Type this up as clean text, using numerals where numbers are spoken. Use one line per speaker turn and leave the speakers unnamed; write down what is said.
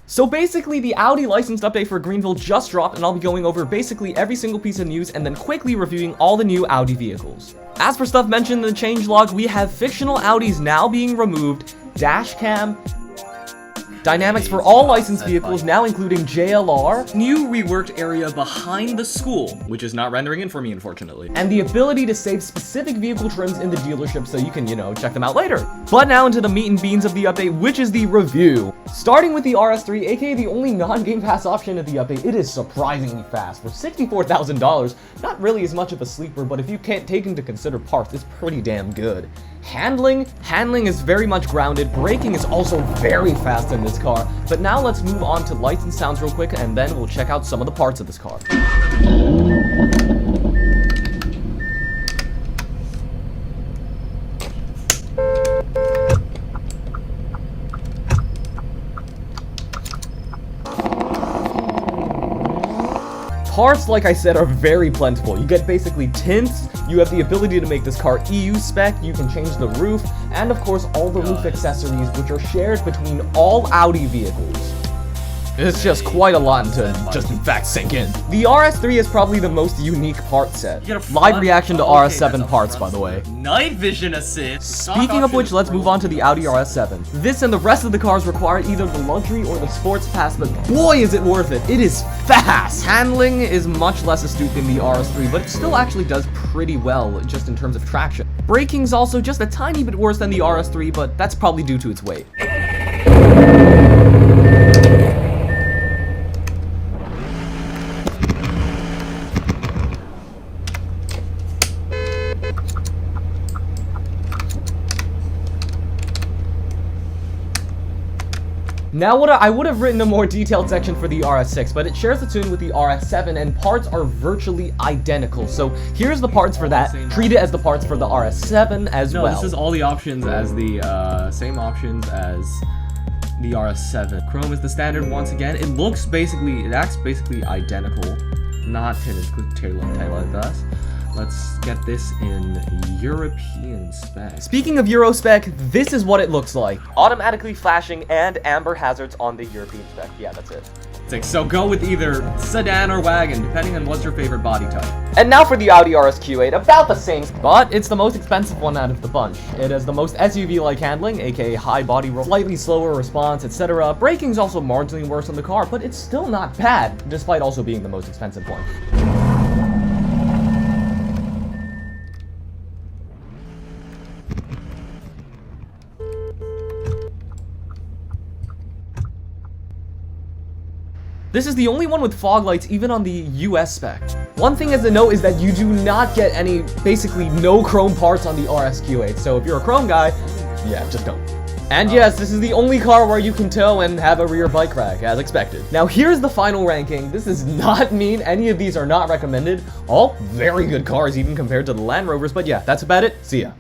So basically, the Audi licensed update for Greenville just dropped, and I'll be going over basically every single piece of news and then quickly reviewing all the new Audi vehicles. As for stuff mentioned in the changelog, we have fictional Audis now being removed, dash cam, dynamics for all licensed vehicles, now including JLR,
new reworked area behind the school, which is not rendering in for me, unfortunately,
and the ability to save specific vehicle trims in the dealership so you can, check them out later. But now into the meat and beans of the update, which is the review. Starting with the RS3, aka the only non-Game Pass option of the update, it is surprisingly fast. For $64,000, not really as much of a sleeper, but if you can't take into consider parts, it's pretty damn good. Handling is very much grounded. Braking is also very fast in this car. But now let's move on to lights and sounds real quick, and then we'll check out some of the parts of this car. Parts, like I said, are very plentiful. You get basically tints, you have the ability to make this car EU spec, you can change the roof, and of course all the roof accessories, which are shared between all Audi vehicles. It's just quite a lot to just in fact sink in. The RS3 is probably the most unique part set. Live reaction to RS7 parts, by the way.
Night vision assist.
Speaking of which, let's move on to the Audi RS7. This and the rest of the cars require either the luxury or the sports pass, but boy is it worth it. It is fast. Handling is much less astute than the RS3, but it still actually does pretty well just in terms of traction. Braking's also just a tiny bit worse than the RS3, but that's probably due to its weight. Now, I would have written a more detailed section for the RS6, but it shares a tune with the RS7, and parts are virtually identical. So here's the parts for that. Treat it as the parts for the RS7 as well.
No, this is all the options as the same options as the RS7. Chrome is the standard once again. It acts basically identical, not tinted taillight thus. Let's get this in European spec. Speaking of Euro spec, this is what it looks like.
Automatically flashing and amber hazards on the European spec. Yeah, that's it.
So go with either sedan or wagon, depending on what's your favorite body type.
And now for the Audi RS Q8, about the same, but it's the most expensive one out of the bunch. It has the most SUV-like handling, aka high body roll, slightly slower response, etc. Braking's also marginally worse on the car, but it's still not bad, despite also being the most expensive one. This is the only one with fog lights even on the US spec. One thing as a note is that you do not get basically no chrome parts on the RS Q8, so if you're a chrome guy, yeah, just don't. And yes, this is the only car where you can tow and have a rear bike rack, as expected. Now here's the final ranking. This does not mean any of these are not recommended. All very good cars even compared to the Land Rovers, but yeah, that's about it. See ya.